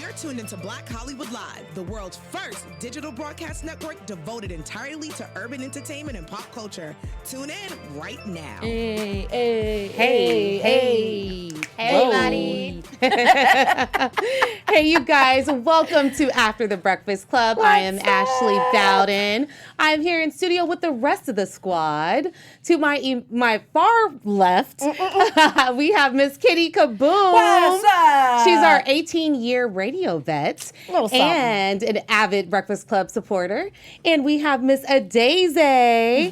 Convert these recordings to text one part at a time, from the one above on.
You're tuned into Black Hollywood Live, the world's first digital broadcast network devoted entirely to urban entertainment and pop culture. Tune in right now. Hey, everybody. Hey, you guys. Welcome to After the Breakfast Club. I am Ashley Bowden. I'm here in studio with the rest of the squad. To my far left, we have Miss Kitty Kaboom. What's up? She's our 18-year radio vet and an avid Breakfast Club supporter. And we have Miss Adaze,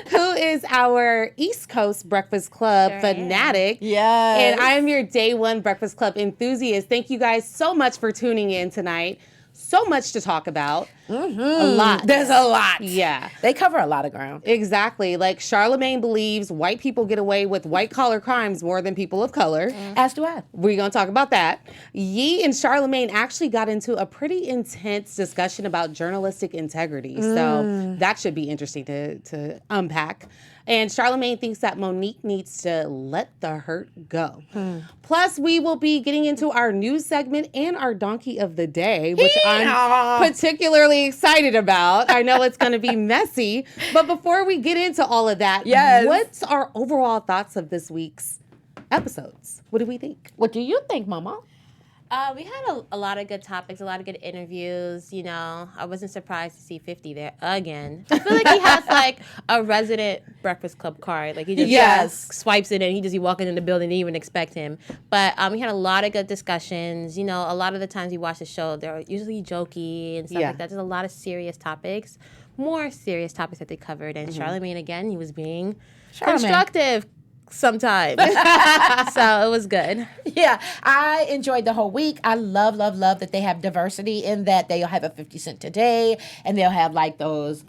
who is our East Coast Breakfast Club fanatic. Yes. And I am your day one Breakfast Club enthusiast. Thank you guys so much for tuning in tonight. So much to talk about. Mm-hmm. A lot. There's a lot. Yeah. They cover a lot of ground. Exactly. Like Charlemagne believes white people get away with white collar crimes more than people of color. As do I. We're going to talk about that. Yee and Charlemagne actually got into a pretty intense discussion about journalistic integrity. So that should be interesting to unpack. And Charlemagne thinks that Monique needs to let the hurt go. Plus, we will be getting into our news segment and our donkey of the day, which I'm particularly excited about. I know it's going to be messy. But before we get into all of that, what's our overall thoughts of this week's episodes? What do we think? What do you think, Mama? We had a lot of good topics, a lot of good interviews. You know, I wasn't surprised to see 50 there again. I feel like he has like a resident Breakfast Club card. Like he just swipes it and he just be walking in the building, didn't even expect him. But we had a lot of good discussions. You know, a lot of the times you watch the show, they're usually jokey and stuff like that. There's a lot of serious topics, more serious topics that they covered. And Charlemagne, again, he was being constructive sometimes. So it was good. Yeah, I enjoyed the whole week. I love that they have diversity in that they'll have a 50 Cent today and they'll have like those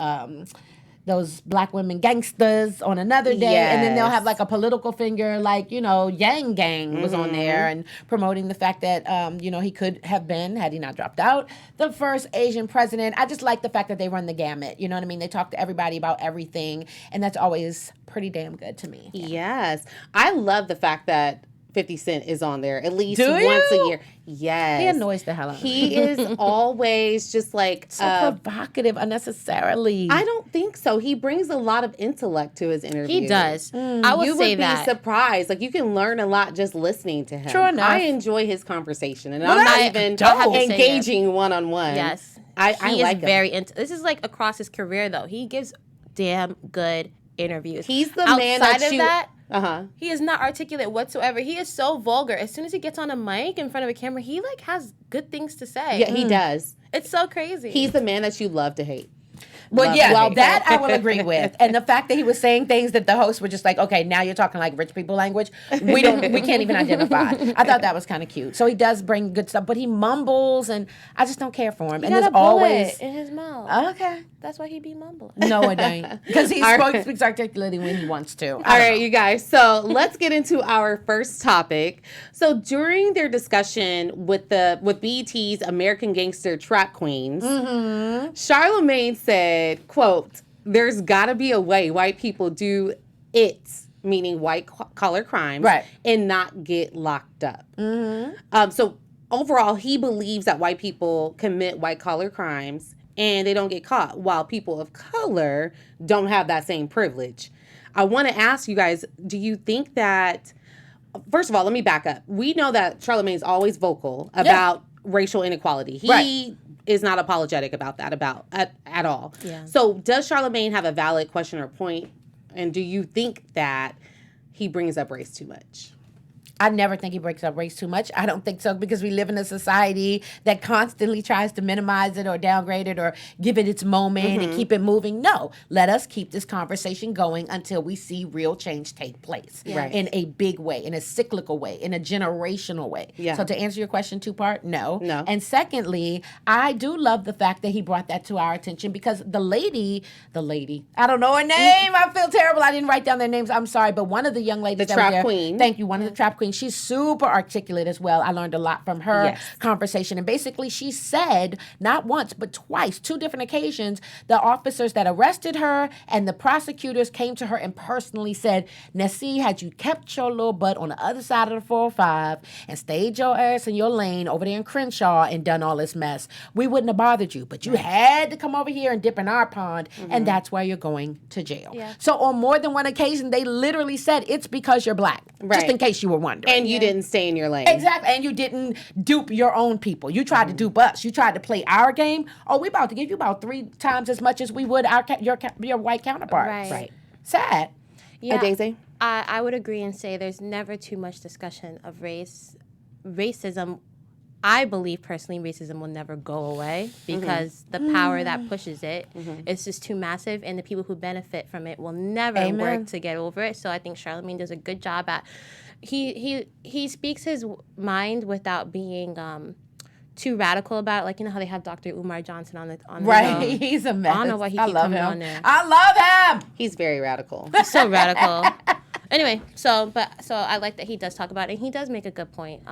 black women gangsters on another day. And then they'll have like a political figure like, you know, Yang Gang was on there and promoting the fact that, you know, he could have been, had he not dropped out, the first Asian president. I just like the fact that they run the gamut. You know what I mean? They talk to everybody about everything. And that's always pretty damn good to me. Yes. I love the fact that 50 Cent is on there at least Do once you? a year. Yes. He annoys the hell out of me. He is always just like so provocative unnecessarily. I don't think so. He brings a lot of intellect to his interviews. He does. I would say You would be surprised. Like you can learn a lot just listening to him. True enough. I enjoy his conversation, and I'm not even engaging one-on-one. Yes. I like him. Very this is like across his career though. He gives damn good interviews. He's the Outside man that of you... that, he is not articulate whatsoever. He is so vulgar. As soon as he gets on a mic in front of a camera, he like has good things to say. Yeah, he does. It's so crazy. He's the man that you love to hate. Well, that I will agree with. And the fact that he was saying things that the hosts were just like, okay, now you're talking like rich people language. We can't even identify. I thought that was kind of cute. So he does bring good stuff, but he mumbles, and I just don't care for him. He and got there's a bullet always in his mouth. Okay. That's why he be mumbling. No, it ain't. Because he speaks articulately when he wants to. All right, you guys. So let's get into our first topic. So during their discussion with BET's American Gangster Trap Queens, Charlemagne said, quote, "There's got to be a way white people do it," meaning white collar crimes, and not get locked up. So overall, he believes that white people commit white collar crimes and they don't get caught, while people of color don't have that same privilege. I want to ask you guys, do you think that, first of all, let me back up. We know that Charlemagne's always vocal about racial inequality. He is not apologetic about that at all. Yeah. So does Charlemagne have a valid question or point? And do you think that he brings up race too much? I never think he breaks up race too much. I don't think so, because we live in a society that constantly tries to minimize it or downgrade it or give it its moment and keep it moving. No, let us keep this conversation going until we see real change take place in a big way, in a cyclical way, in a generational way. Yeah. So to answer your question two-part, no. And secondly, I do love the fact that he brought that to our attention, because the lady, I don't know her name. I feel terrible. I didn't write down their names. I'm sorry. But one of the young ladies the trap queen. Thank you. One of the trap queens queen. She's super articulate as well. I learned a lot from her conversation. And basically she said, not once, but twice, 2 different occasions, the officers that arrested her and the prosecutors came to her and personally said, Nessie, had you kept your little butt on the other side of the 405 and stayed your ass in your lane over there in Crenshaw and done all this mess, we wouldn't have bothered you. But you had to come over here and dip in our pond, and that's why you're going to jail. Yeah. So on more than one occasion, they literally said it's because you're black, just in case you were wondering. And you didn't stay in your lane. Exactly. And you didn't dupe your own people. You tried to dupe us. You tried to play our game. Oh, we about to give you about 3 times as much as we would your white counterparts. Right. Sad. Yeah. Daisy? I would agree and say there's never too much discussion of racism. I believe personally racism will never go away because the power that pushes it is just too massive, and the people who benefit from it will never work to get over it. So I think Charlamagne does a good job at he speaks his mind without being too radical about it. Like, you know how they have Dr. Umar Johnson on the right. He's a mess. I don't know why he keeps coming on there. I love him. He's very radical. So radical. Anyway, so I like that he does talk about it, and he does make a good point.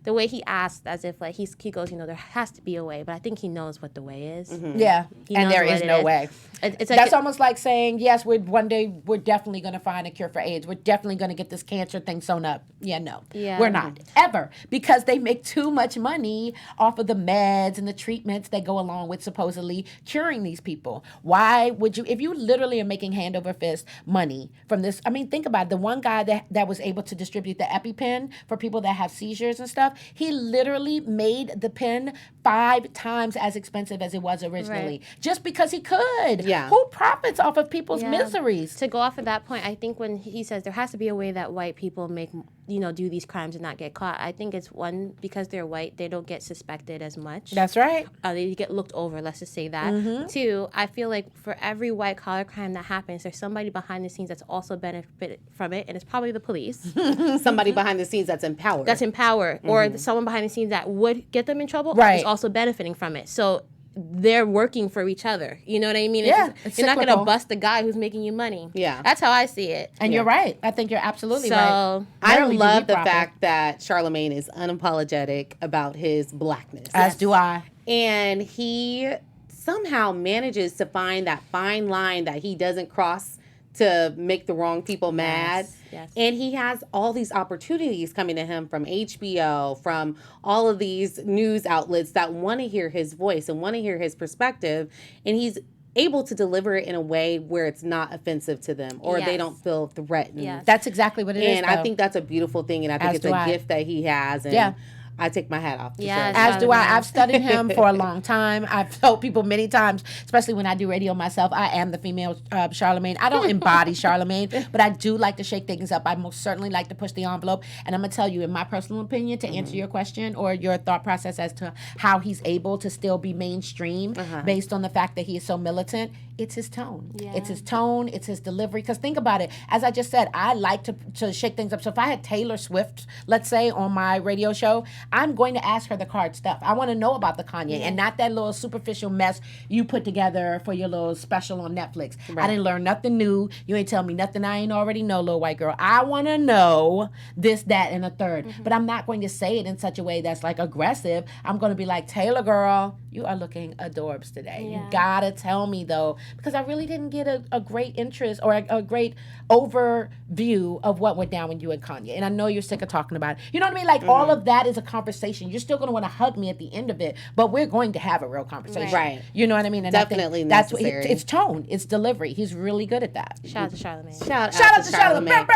The way he asked, as if like he goes, there has to be a way, but I think he knows what the way is. Yeah, and there is no way. It's like, that's almost like saying, yes, one day we're definitely going to find a cure for AIDS. We're definitely going to get this cancer thing sewn up. Yeah, no, we're not ever, because they make too much money off of the meds and the treatments that go along with supposedly curing these people. Why would you, if you literally are making hand over fist money from this? I mean, think about it. The one guy that was able to distribute the EpiPen for people that have seizures and stuff, he literally made the pen 5 times as expensive as it was originally, just because he could. Yeah. Who profits off of people's miseries? To go off of that point, I think when he says there has to be a way that white people make, do these crimes and not get caught, I think it's one, because they're white, they don't get suspected as much. That's right. They get looked over, let's just say that. 2, I feel like for every white collar crime that happens, there's somebody behind the scenes that's also benefited from it, and it's probably the police. Somebody behind the scenes that's empowered. Or someone behind the scenes that would get them in trouble is also benefiting from it. So they're working for each other. You know what I mean? Yeah, you're not going to bust the guy who's making you money. Yeah. That's how I see it. And you're right. I think you're absolutely right. I love the fact that Charlamagne is unapologetic about his blackness. As do I. And he somehow manages to find that fine line that he doesn't cross to make the wrong people mad. Yes. And he has all these opportunities coming to him from HBO, from all of these news outlets that want to hear his voice and want to hear his perspective. And he's able to deliver it in a way where it's not offensive to them, or they don't feel threatened. Yes. That's exactly what it is. And I think that's a beautiful thing, and I think it's a gift that he has. And I take my hat off. Yeah, as do I. I've studied him for a long time. I've told people many times, especially when I do radio myself, I am the female Charlamagne. I don't embody Charlamagne, but I do like to shake things up. I most certainly like to push the envelope. And I'm going to tell you, in my personal opinion, to answer your question or your thought process as to how he's able to still be mainstream based on the fact that he is so militant, it's his tone. Yeah. It's his tone. It's his delivery. Because think about it. As I just said, I like to shake things up. So if I had Taylor Swift, let's say, on my radio show, I'm going to ask her the hard stuff. I want to know about the Kanye and not that little superficial mess you put together for your little special on Netflix. Right. I didn't learn nothing new. You ain't tell me nothing I ain't already know, little white girl. I want to know this, that, and a third. But I'm not going to say it in such a way that's like aggressive. I'm going to be like, Taylor girl, you are looking adorbs today. Yeah. You got to tell me, though, because I really didn't get a great interest or a great overview of what went down with you and Kanye. And I know you're sick of talking about it. You know what I mean? Like, all of that is a conversation. You're still going to want to hug me at the end of it, but we're going to have a real conversation. Right. You know what I mean? And definitely that's necessary. It's tone. It's delivery. He's really good at that. Shout out to Charlamagne. Shout out to Charlamagne.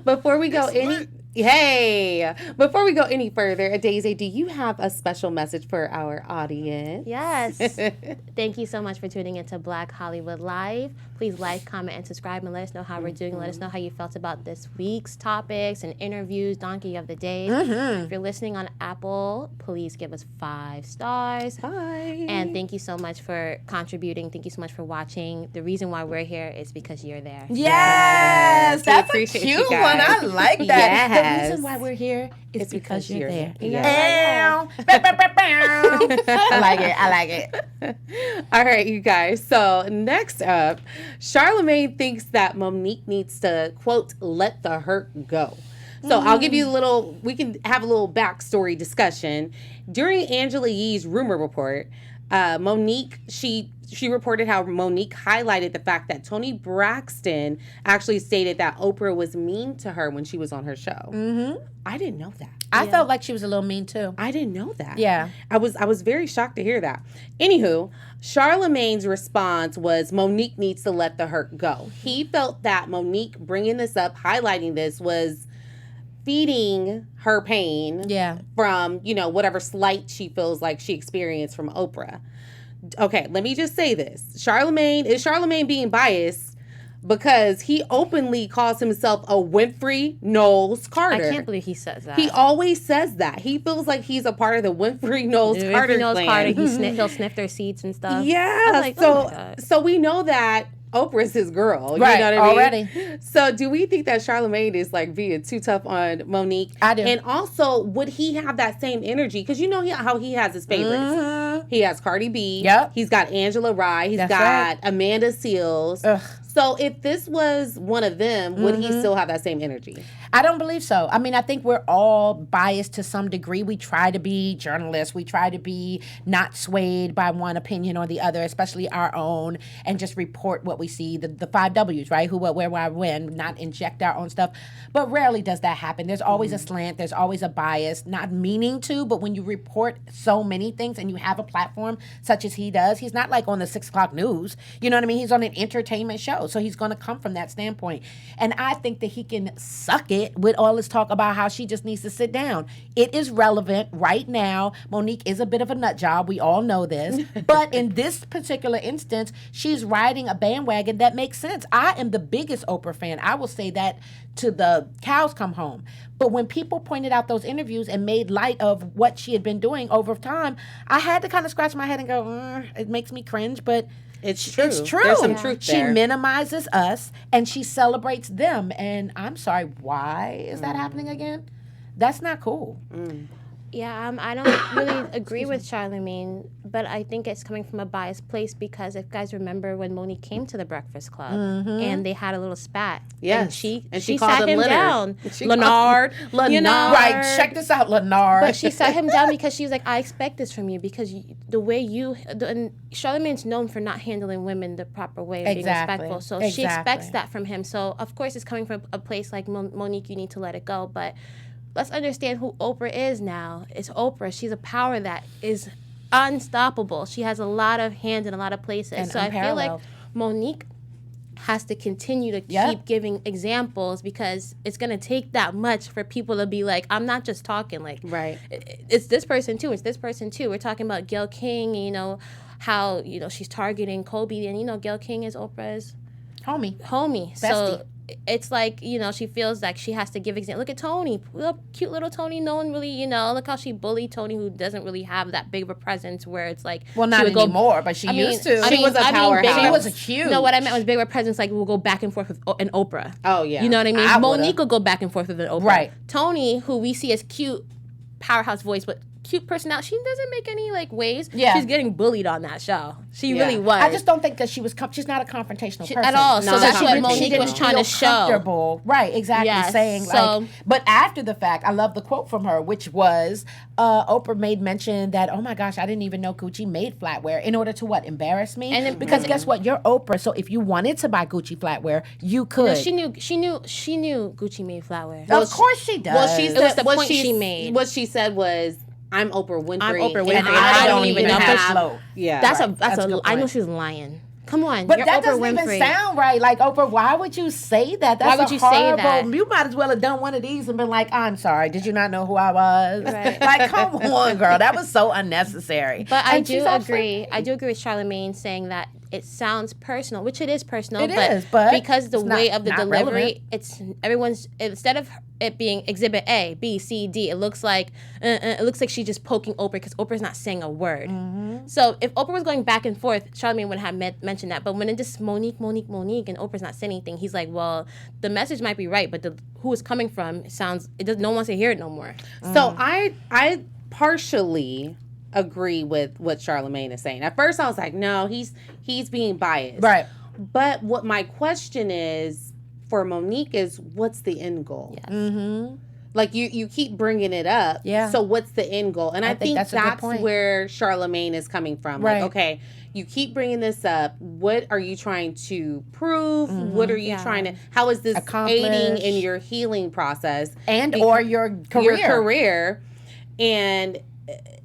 Before we go before we go any further, Daisy, do you have a special message for our audience? Yes. Thank you so much for tuning into Black Hollywood Live. Please like, comment, and subscribe, and let us know how we're doing. Let us know how you felt about this week's topics and interviews, Donkey of the Day. If you're listening on Apple, please give us 5 stars. Bye. And thank you so much for contributing. Thank you so much for watching. The reason why we're here is because you're there. Yes, that's a cute one. I like that. Yes. The reason why we're here is because you're there. Yeah. I like it. I like it. All right, you guys. So next up, Charlamagne thinks that Monique needs to, quote, let the hurt go. So I'll give you we can have a little backstory discussion. During Angela Yee's rumor report, Monique, she reported how Monique highlighted the fact that Toni Braxton actually stated that Oprah was mean to her when she was on her show. Mm-hmm. I didn't know that. I felt like she was a little mean too. I didn't know that. Yeah. I was very shocked to hear that. Anywho, Charlemagne's response was Monique needs to let the hurt go. He felt that Monique bringing this up, highlighting this, was feeding her pain from, whatever slight she feels like she experienced from Oprah. Okay, let me just say this. Is Charlemagne being biased because he openly calls himself a Winfrey Knowles Carter. I can't believe he says that. He always says that. He feels like he's a part of the Winfrey Knowles Carter clan. He'll sniff their seats and stuff. Yeah, like, oh my God. So we know that Oprah's his girl. Right, you know what I mean? already. So do we think that Charlemagne is like being too tough on Monique? I do. And also, would he have that same energy? Because you know how he has his favorites. Mm-hmm. He has Cardi B. Yep. He's got Angela Rye. He's got Amanda Seales. Ugh. So if this was one of them, would he still have that same energy? I don't believe so. I mean, I think we're all biased to some degree. We try to be journalists. We try to be not swayed by one opinion or the other, especially our own, and just report what we see, the 5 W's, right? Who, what, where, why, when, not inject our own stuff. But rarely does that happen. There's always a slant. There's always a bias, not meaning to, but when you report so many things and you have a platform such as he does, he's not like on the 6 o'clock news. You know what I mean? He's on an entertainment show. So he's going to come from that standpoint. And I think that he can suck it with all this talk about how she just needs to sit down. It is relevant right now. Monique is a bit of a nut job. We all know this. But in this particular instance, she's riding a bandwagon that makes sense. I am the biggest Oprah fan. I will say that to the cows come home. But when people pointed out those interviews and made light of what she had been doing over time, I had to kind of scratch my head and go, it makes me cringe, but it's true. It's true. There's some truth there. She minimizes us and she celebrates them. And I'm sorry, why is that happening again? That's not cool. Yeah, I don't really agree with Charlemagne, but I think it's coming from a biased place because if guys remember when Monique came to the Breakfast Club and they had a little spat. Yes. And she called sat him Leonard. down. Leonard. You know, Right, check this out, Leonard. But she sat him down because she was like, I expect this from you because the way and Charlemagne's known for not handling women the proper way, being respectful. So she expects that from him. So of course it's coming from a place like Monique, you need to let it go. But let's understand who Oprah is now. It's Oprah. She's a power that is unstoppable. She has a lot of hands in a lot of places. And so unparalleled. I feel like Monique has to continue to keep giving examples because it's going to take that much for people to be like, I'm not just talking. Like, right. It's this person too. It's this person too. We're talking about Gayle King, how, she's targeting Kobe. And, Gayle King is Oprah's homie. Bestie. So it's like, she feels like she has to give example. Look at Toni. Cute little Toni. No one really, look how she bullied Toni, who doesn't really have that big of a presence where it's like. Well, not anymore, but she used to. She was a powerhouse. She was a huge. No, what I meant was bigger presence, like we'll go back and forth with an Oprah. Oh, yeah. You know what I mean? I Monique will go back and forth with an Oprah. Right. Toni, who we see as cute, powerhouse voice, but cute personality. She doesn't make any waves. Yeah. She's getting bullied on that show. She really was. I just don't think that she was. She's not a confrontational person at all. So that's what she Monique was trying to show. Comfortable. Right. Exactly. Yes, saying but after the fact, I love the quote from her, which was Oprah made mention that, oh my gosh, I didn't even know Gucci made flatware in order to what, embarrass me? And then, because guess what, you're Oprah. So if you wanted to buy Gucci flatware, you could. No, she knew Gucci made flatware. Of course she does. Well, it was the point she made. What she said was, I'm Oprah Winfrey. And I don't even know have. slow. Yeah, that's right. a. I know she's lying. Come on, but you're that Oprah doesn't Winfrey. even sound right. Like, Oprah, why would you say that? That's Why would you say that? You might as well have done one of these and been like, I'm sorry, did you not know who I was? Right. Like, come on, girl, that was so unnecessary. But I And do she's all agree. I do agree with Charlemagne saying that it sounds personal, which it is personal. It is, but because the it's way not- of the not delivery, relevant. it's everyone's instead of it being exhibit A, B, C, D, it looks like she's just poking Oprah because Oprah's not saying a word. Mm-hmm. So if Oprah was going back and forth, Charlemagne would have mentioned that. But when it just Monique, and Oprah's not saying anything, he's like, well, the message might be right, but who it's coming from sounds. No one wants to hear it no more. So I partially agree with what Charlemagne is saying. At first I was like, no, he's being biased. Right. But what my question is for Monique is, what's the end goal? Yes. Mm-hmm. Like you keep bringing it up. Yeah. So what's the end goal? And I think that's a good point. where Charlemagne is coming from. Right. Like, okay, you keep bringing this up. What are you trying to prove? What are you trying to? How is this aiding in your healing process or your career? Your career, and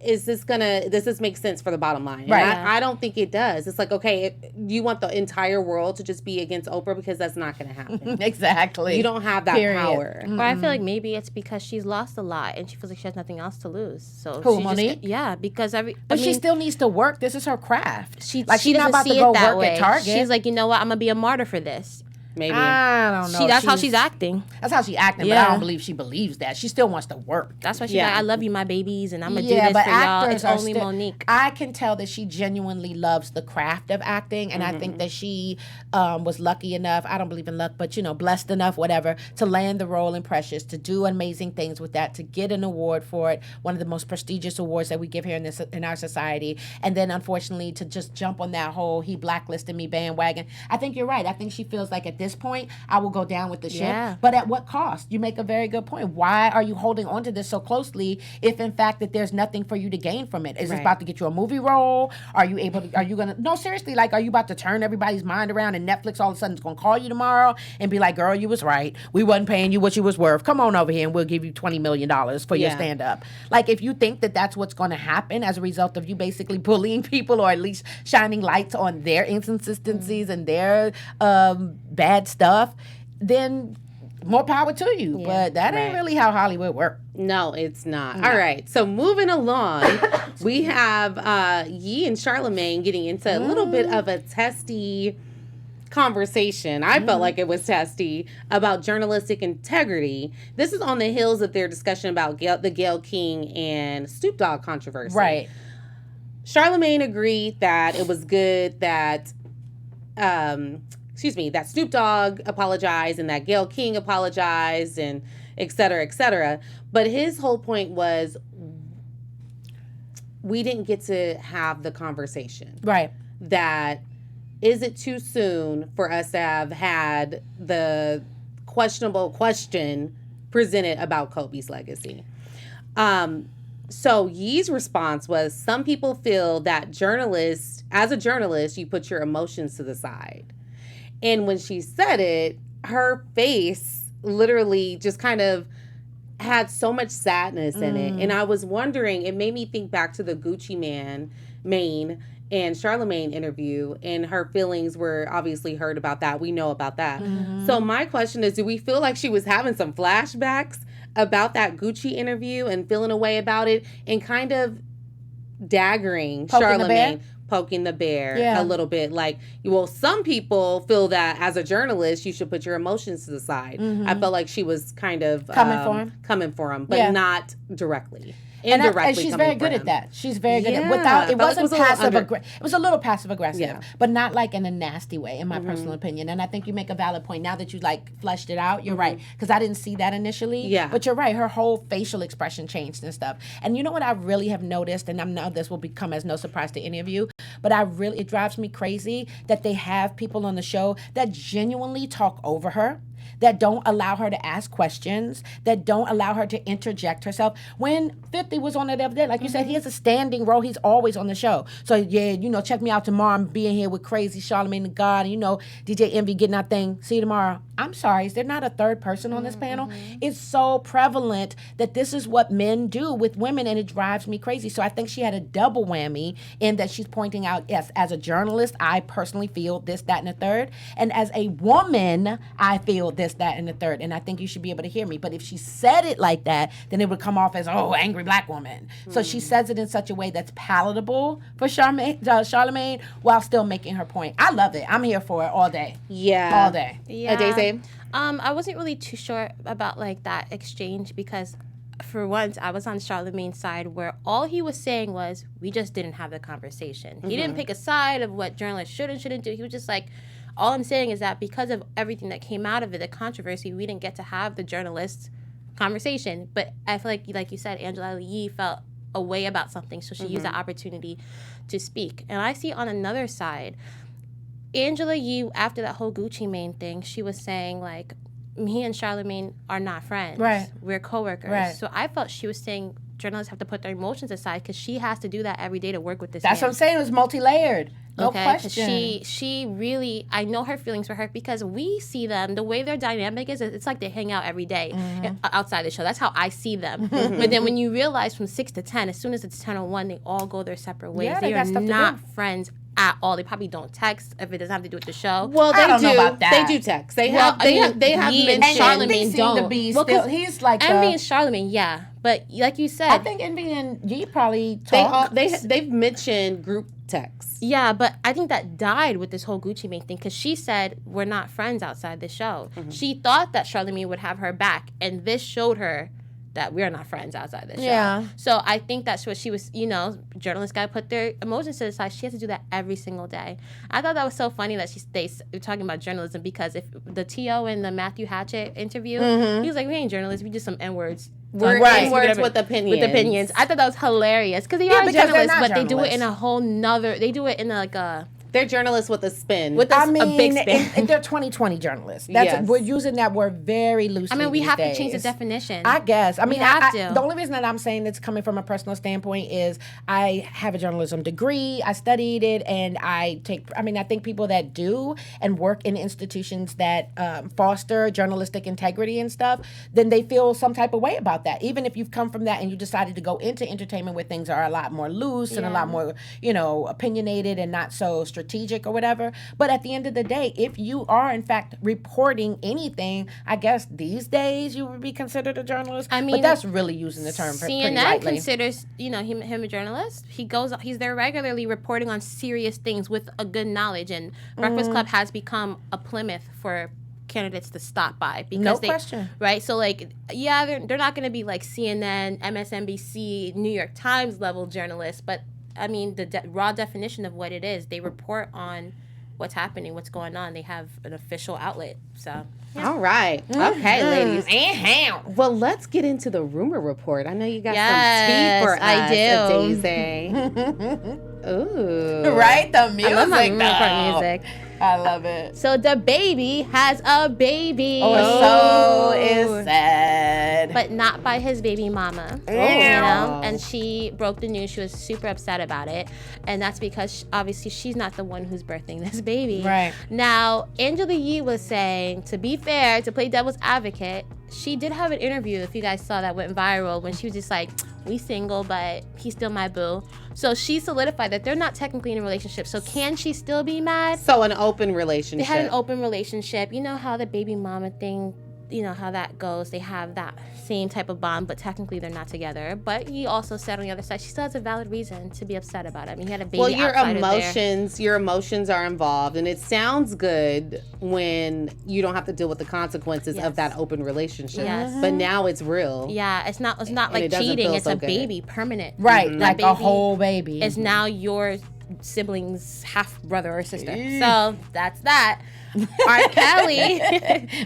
does this make sense for the bottom line? And Right. I don't think it does. It's like, okay, you want the entire world to just be against Oprah, because that's not going to happen. Exactly. You don't have that power. But I feel like maybe it's because she's lost a lot and she feels like she has nothing else to lose. So Who, she Monique? Because she still needs to work. This is her craft. She not doesn't about see to go it that work way. at Target. She's like, you know what? I'm gonna be a martyr for this. Maybe. I don't know. That's how she's acting. That's how she's acting, but I don't believe she believes that. She still wants to work. That's why she's like, I love you, my babies, and I'm going to do this for y'all. It's only Monique. I can tell that she genuinely loves the craft of acting, and I think that she was lucky enough, I don't believe in luck, but, blessed enough, whatever, to land the role in Precious, to do amazing things with that, to get an award for it, one of the most prestigious awards that we give here in our society, and then, unfortunately, to just jump on that whole he blacklisted me bandwagon. I think you're right. I think she feels like at this point, I will go down with the ship. Yeah. But at what cost? You make a very good point. Why are you holding on to this so closely if in fact that there's nothing for you to gain from it? Is it about to get you a movie role? Are you gonna no, seriously, like, are you about to turn everybody's mind around and Netflix all of a sudden is gonna call you tomorrow and be like, girl, you was right. We wasn't paying you what you was worth. Come on over here and we'll give you $20 million for your stand up. Like, if you think that that's what's gonna happen as a result of you basically bullying people or at least shining lights on their inconsistencies and their bad stuff, then more power to you. But that ain't really how Hollywood works. No, it's not. No. All right. So moving along, we have Yee and Charlemagne getting into a little bit of a testy conversation. I felt like it was testy about journalistic integrity. This is on the heels of their discussion about the Gayle King and Snoop Dogg controversy. Right. Charlemagne agreed that it was good that that Snoop Dogg apologized and that Gayle King apologized and et cetera, et cetera. But his whole point was we didn't get to have the conversation. Right. That is it too soon for us to have had the questionable question presented about Kobe's legacy? So Yee's response was, some people feel that as a journalist, you put your emotions to the side. And when she said it, her face literally just kind of had so much sadness in it. And I was wondering, it made me think back to the Gucci Mane and Charlemagne interview, and her feelings were obviously heard about that. We know about that. So my question is, do we feel like she was having some flashbacks about that Gucci interview and feeling a way about it and kind of daggering Charlemagne? Poking the bear a little bit. Like, well, some people feel that as a journalist, you should put your emotions to the side. I felt like she was kind of coming for him, but not directly. And she's very good at that. She's very good at it wasn't passive aggressive. It was a little passive aggressive, but not like in a nasty way, in my personal opinion. And I think you make a valid point. Now that you fleshed it out, you're right. Because I didn't see that initially. Yeah. But you're right. Her whole facial expression changed and stuff. And you know what I really have noticed, and I know this will come as no surprise to any of you, but it drives me crazy that they have people on the show that genuinely talk over her, that don't allow her to ask questions, that don't allow her to interject herself. When 50 was on it the other day, like you said, he has a standing role. He's always on the show. So, check me out tomorrow. I'm being here with crazy Charlemagne the God, and, DJ Envy getting that thing. See you tomorrow. I'm sorry, is there not a third person on this panel? It's so prevalent that this is what men do with women, and it drives me crazy. So I think she had a double whammy in that she's pointing out, yes, as a journalist, I personally feel this, that, and the third. And as a woman, I feel this, that, and the third. And I think you should be able to hear me. But if she said it like that, then it would come off as, angry black woman. So she says it in such a way that's palatable for Charlemagne while still making her point. I love it. I'm here for it all day. Yeah. All day. Yeah. Daisy? I wasn't really too sure about that exchange because for once I was on Charlemagne's side where all he was saying was we just didn't have the conversation. He didn't pick a side of what journalists should and shouldn't do. He was just like, all I'm saying is that because of everything that came out of it, the controversy, we didn't get to have the journalists conversation. But I feel like you said, Angela Yee felt a way about something, so she used that opportunity to speak. And I see on another side, Angela Yee, after that whole Gucci Mane thing, she was saying me and Charlamagne are not friends. Right. We're coworkers. Right. So I felt she was saying journalists have to put their emotions aside because she has to do that every day to work with this That's man. what I'm saying. It was multi-layered. No question. She really, I know her feelings for her because we see them, the way their dynamic is, it's like they hang out every day outside the show. That's how I see them. But then when you realize from 6 to 10, as soon as it's 10:01, they all go their separate ways. Yeah, they they are got stuff to not do. friends at all. They probably don't text if it doesn't have to do with the show. Well, they I don't do. know about that. They do text. They Well, have. I They mean, have. They have Ye and mentioned. Charlamagne Envy seem don't. to be Well, 'cause still. He's like Envy and Charlamagne, yeah. But like you said, I think Envy and Ye probably talk. They've mentioned group texts. yeah, but I think that died with this whole Gucci Mane thing because she said we're not friends outside the show. She thought that Charlamagne would have her back, and this showed her that we're not friends outside the show. Yeah. So I think that's what she was, journalists got to put their emotions to the side. She has to do that every single day. I thought that was so funny that they're talking about journalism because if the T.O. in the Matthew Hatchett interview, he was like, we ain't journalists, we just some N-words. We're N-words with opinions. With opinions. I thought that was hilarious because they are because they're journalists, not but they do it journalists. in a whole nother, they do it in like a... They're journalists with a spin. With I a mean, big spin. they're 2020 journalists. Yes. We're using that word very loosely. I mean, we these have days. to change the definition. I guess. I mean, have to. The only reason that I'm saying it's coming from a personal standpoint is I have a journalism degree. I studied it, and I think people that do and work in institutions that foster journalistic integrity and stuff, then they feel some type of way about that. Even if you've come from that and you decided to go into entertainment where things are a lot more loose and a lot more, opinionated and not so strategic or whatever. But at the end of the day, if you are in fact reporting anything, I guess these days you would be considered a journalist. I mean, but that's really using the term pretty CNN lightly. considers, him a journalist. He's there regularly reporting on serious things with a good knowledge. And Breakfast Club has become a Plymouth for candidates to stop by because No question. Right? So they're not going to be like CNN, MSNBC, New York Times level journalists, but I mean the raw definition of what it is, they report on what's happening, what's going on. They have an official outlet. So All right. Okay, ladies. And Well, let's get into the rumor report. I know you got Yes, some tea for I us, do. Daisy. Ooh. right, the music. I love my rumor report though. music. I love it. So the baby has a baby. So is sad. But not by his baby mama. And she broke the news. She was super upset about it. And that's because obviously she's not the one who's birthing this baby. Right. Now, Angela Yee was saying, to be fair, to play devil's advocate, she did have an interview, if you guys saw that went viral, when she was just like, we single, but he's still my boo. So she solidified that they're not technically in a relationship. So can she still be mad? So an open relationship. They had an open relationship. You know how the baby mama thing, how that goes. They have that same type of bond, but technically they're not together. But he also said on the other side, she still has a valid reason to be upset about it. I mean, he had a baby your outside of there. your emotions are involved, and it sounds good when you don't have to deal with the consequences of that open relationship. Yes. But now it's real. Yeah, it's not like it doesn't cheating. feel It's so a good. baby, permanent. Right, That like baby a whole baby. is now your sibling's half brother or sister. So that's that. R. Kelly,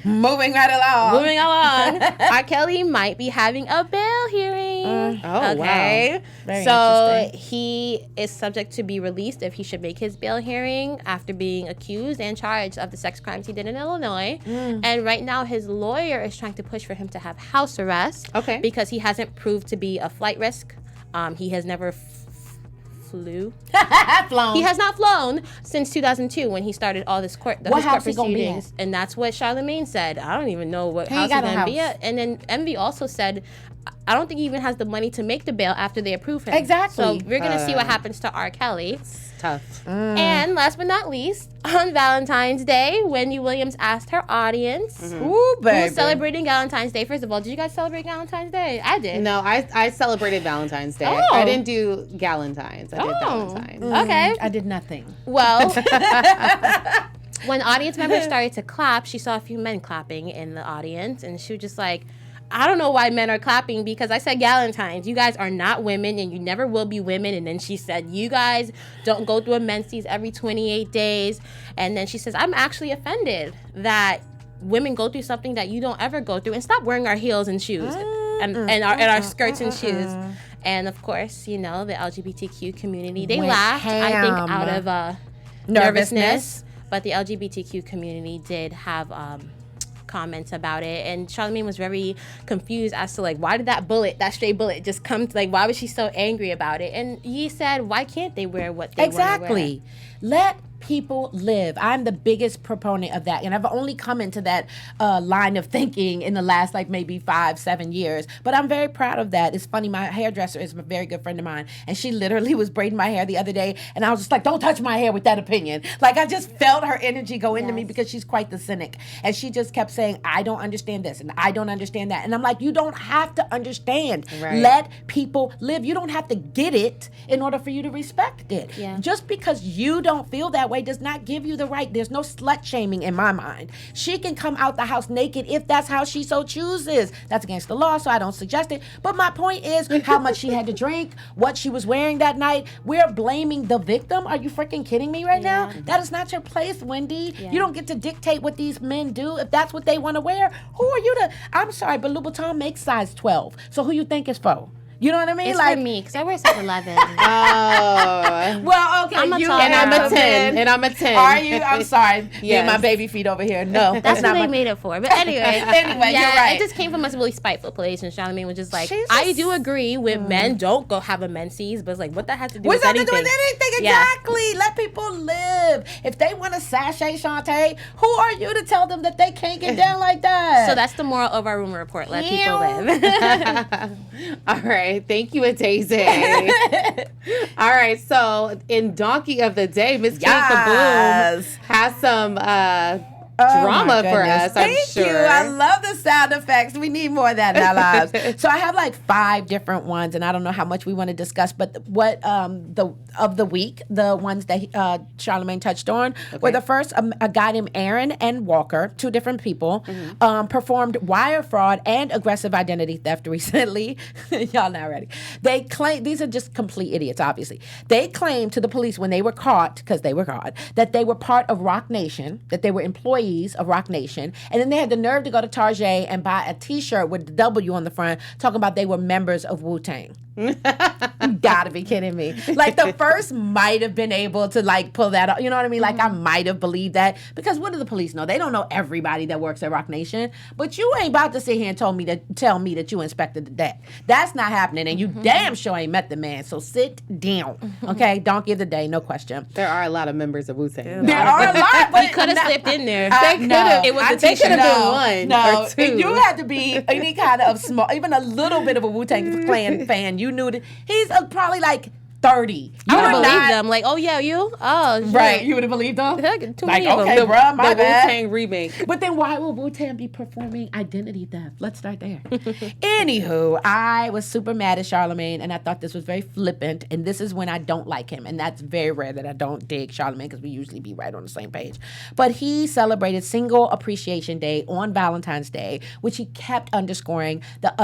Moving right along. moving along. R. Kelly might be having a bail hearing. Oh, okay. wow. Very So interesting. he is subject to be released if he should make his bail hearing after being accused and charged of the sex crimes he did in Illinois. And right now his lawyer is trying to push for him to have house arrest. Okay. Because he hasn't proved to be a flight risk. He has never flew. Flown. He has not flown since 2002 when he started all this court house he gonna be proceedings, and that's what Charlamagne said. I don't even know what He house ain't he's got no gonna be house. at. And then Envy also said, I don't think he even has the money to make the bail after they approve him. Exactly. So we're gonna see what happens to R. Kelly. Tough. And last but not least, on Valentine's Day, Wendy Williams asked her audience Ooh, baby. who's celebrating Valentine's Day. First of all, did you guys celebrate Valentine's Day? I did. No, I celebrated Valentine's Day. Oh. I didn't do Galentine's. I did Valentine's. Okay. I did nothing. Well, when audience members started to clap, she saw a few men clapping in the audience, and she was just like, I don't know why men are clapping because I said Galentine's. You guys are not women, and you never will be women. And then she said, you guys don't go through a menses every 28 days. And then she says, I'm actually offended that women go through something that you don't ever go through, and stop wearing our heels and shoes and our skirts and shoes. And of course, the LGBTQ community, they Went laughed, I think, ham. out of nervousness. But the LGBTQ community did have comments about it, and Charlamagne was very confused as to like, why did that stray bullet just come to, like, why was she so angry about it? And he said, why can't they wear what they want to wear? Exactly. Let people live. I'm the biggest proponent of that. And I've only come into that line of thinking in the last like maybe 5-7 years. But I'm very proud of that. It's funny, my hairdresser is a very good friend of mine. And she literally was braiding my hair the other day. And I was just like, don't touch my hair with that opinion. Like I just felt her energy go into me because she's quite the cynic. And she just kept saying, I don't understand this and I don't understand that. And I'm like, you don't have to understand. Right. Let people live. You don't have to get it in order for you to respect it. Yeah. Just because you don't feel that way does not give you the right. There's no slut shaming in my mind. She can come out the house naked if that's how she so chooses. That's against the law, so I don't suggest it. But my point is how much she had to drink, what she was wearing that night. We're blaming the victim. Are you freaking kidding me right now? That is not your place, Wendy. You don't get to dictate what these men do. If that's what they want to wear, who are you to? I'm sorry, but Louboutin makes size 12. So who you think is for? You know what I mean? It's like for me, because I wear size 11. Oh. Well, okay. I'm a you tall and I'm a girl. 10. And I'm a 10. Are you? I'm sorry. Yes. Yeah, my baby feet over here. No, That's not what they my... made it for. But anyway, You're right. It just came from a really spiteful place, and Charlamagne was just like, She's I just- do agree with men don't go have a menses, but it's like, what that has to do What's with that to anything? do with anything? Exactly. Let people live. If they want to sashay Shantae, who are you to tell them that they can't get down like that? So that's the moral of our rumor report. Let people live. All right. Thank you, Daisy. All right. So in Donkey of the Day, Miss Kim Kaboom has some drama for us, I'm sure. Thank you. I love the sound effects. We need more of that in our lives. So I have like 5 different ones, and I don't know how much we want to discuss, but what of the week, the ones that Charlamagne touched on, were the first, a guy named Aaron and Walker, 2 different people, performed wire fraud and aggressive identity theft recently. Y'all not ready. They claim, these are just complete idiots, obviously. They claimed to the police when they were caught, because they were caught, that they were part of Rock Nation, that they were employees of Rock Nation, and then they had the nerve to go to Target and buy a T-shirt with the W on the front, talking about they were members of Wu-Tang. You gotta be kidding me. Like the first might have been able to like pull that up. You know what I mean? Like I might have believed that, because what do the police know? They don't know everybody that works at Rock Nation. But you ain't about to sit here and tell me that you inspected the deck. That's not happening, and you damn sure ain't met the man. So sit down, okay? Donkey of the Day, no question. There are a lot of members of Wu-Tang. There are a lot, but He could have slipped in there. no, It was a They could T-shirt. have been one No, or 2. you had to be any kind of small, even a little bit of a Wu-Tang Clan fan. You knew that he's probably like 30. You I would were believe not- them. Like, oh yeah, you? Oh, shit. Right, you would have believed them? Too Like, many of okay, them. bruh, my The bad. Wu-Tang remake. But then why would Wu-Tang be performing identity theft? Let's start there. Anywho, I was super mad at Charlamagne, and I thought this was very flippant, and this is when I don't like him, and that's very rare that I don't dig Charlamagne, because we usually be right on the same page. But he celebrated Single Appreciation Day on Valentine's Day, which he kept underscoring. The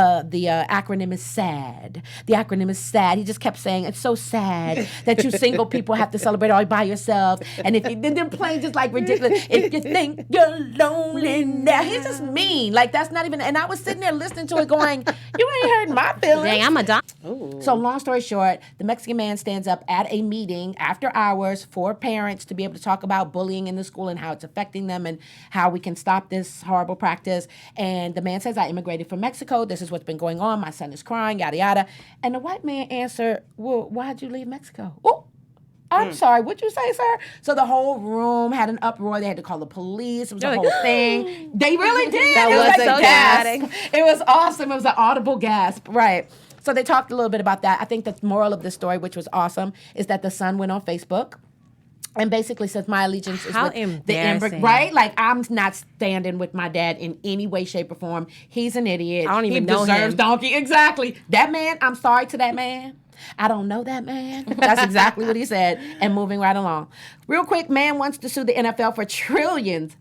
acronym is SAD. The acronym is SAD. He just kept saying, it's so sad that you single people have to celebrate all by yourself. And if you then playing just like ridiculous, if you think you're lonely now, he's just mean. Like that's not even. And I was sitting there listening to it, going, "You ain't hurt my feelings." Dang, I'm a doc. So long story short, the Mexican man stands up at a meeting after hours for parents to be able to talk about bullying in the school and how it's affecting them and how we can stop this horrible practice. And the man says, "I immigrated from Mexico. This is what's been going on. My son is crying, yada yada." And the white man answered, "Well, why'd you leave Mexico?" Oh, I'm sorry, what'd you say, sir? So the whole room had an uproar. They had to call the police. It was a whole thing. They really did. That It was was like so a gasp. It was awesome. It was an audible gasp. Right. So they talked a little bit about that. I think the moral of the story, which was awesome, is that the son went on Facebook and basically says, my allegiance is How with the embarrassing. right? Like, I'm not standing with my dad in any way, shape, or form. He's an idiot. I don't even know He deserves him. donkey. Exactly. That man, I'm sorry to that man. I don't know that man. That's exactly what he said. And moving right along. Real quick, man wants to sue the NFL for trillions,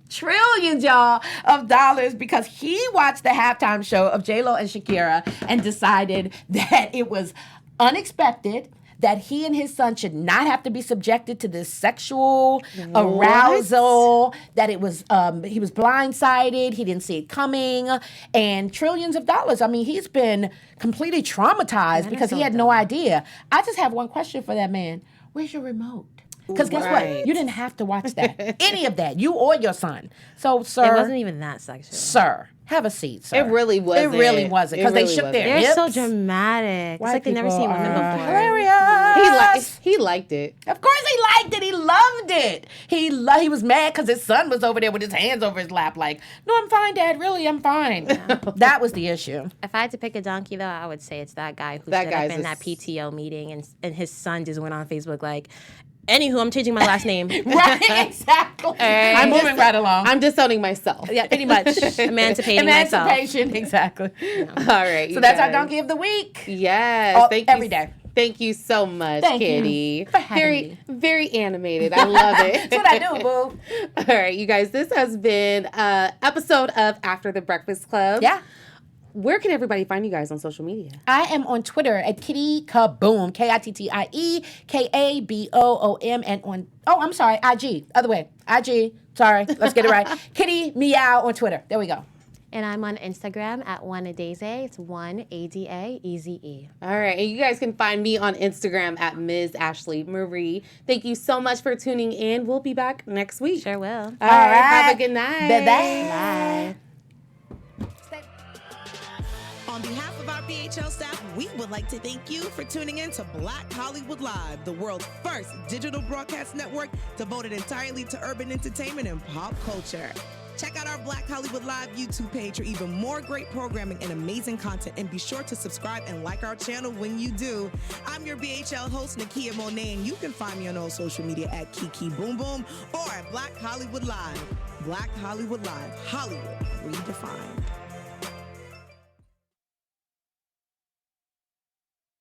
y'all, of dollars because he watched the halftime show of J-Lo and Shakira and decided that it was unexpected, that he and his son should not have to be subjected to this sexual arousal, that it was he was blindsided, he didn't see it coming, and trillions of dollars. I mean, he's been completely traumatized because he had no idea. I just have one question for that man. Where's your remote? Because guess Right. what? You didn't have to watch that. Any of that. You or your son. So, sir. It wasn't even that sexual. Sir, have a seat, sir. It really wasn't. It really wasn't. Because It really they shook wasn't. their They're hips. so dramatic. White It's like they've never people seen women are before. Hilarious. He liked it. Of course he liked it. He loved it. He was mad because his son was over there with his hands over his lap like, no, I'm fine, Dad. Really, I'm fine. That was the issue. If I had to pick a donkey, though, I would say it's that guy who That stood guy's up in a that PTO meeting and his son just went on Facebook like, anywho, I'm changing my last name. Right, exactly. I'm moving right along. I'm disowning myself. Yeah, pretty much. Emancipating myself. Emancipation, exactly. All right. So that's our donkey of the week. Yes. Oh, thank you. every day. Thank you so much, Thank you Kitty. for having very, me. very animated. I love it. That's what I do, boo. All right, you guys. This has been an episode of After the Breakfast Club. Yeah. Where can everybody find you guys on social media? I am on Twitter at Kitty Kaboom, KITTIE KABOOM, and on I'm sorry, IG, other way, IG. Sorry, let's get it right. Kitty Meow on Twitter. There we go. And I'm on Instagram at OneAdaze. It's OneAdaeze. All right, and you guys can find me on Instagram at Ms. Ashley Marie. Thank you so much for tuning in. We'll be back next week. Sure will. All right, have a good night. Bye-bye. On behalf of our BHL staff, we would like to thank you for tuning in to Black Hollywood Live, the world's first digital broadcast network devoted entirely to urban entertainment and pop culture. Check out our Black Hollywood Live YouTube page for even more great programming and amazing content, and be sure to subscribe and like our channel when you do. I'm your BHL host, Nakia Monet, and you can find me on all social media at Kiki Boom Boom or at Black Hollywood Live. Black Hollywood Live, Hollywood redefined.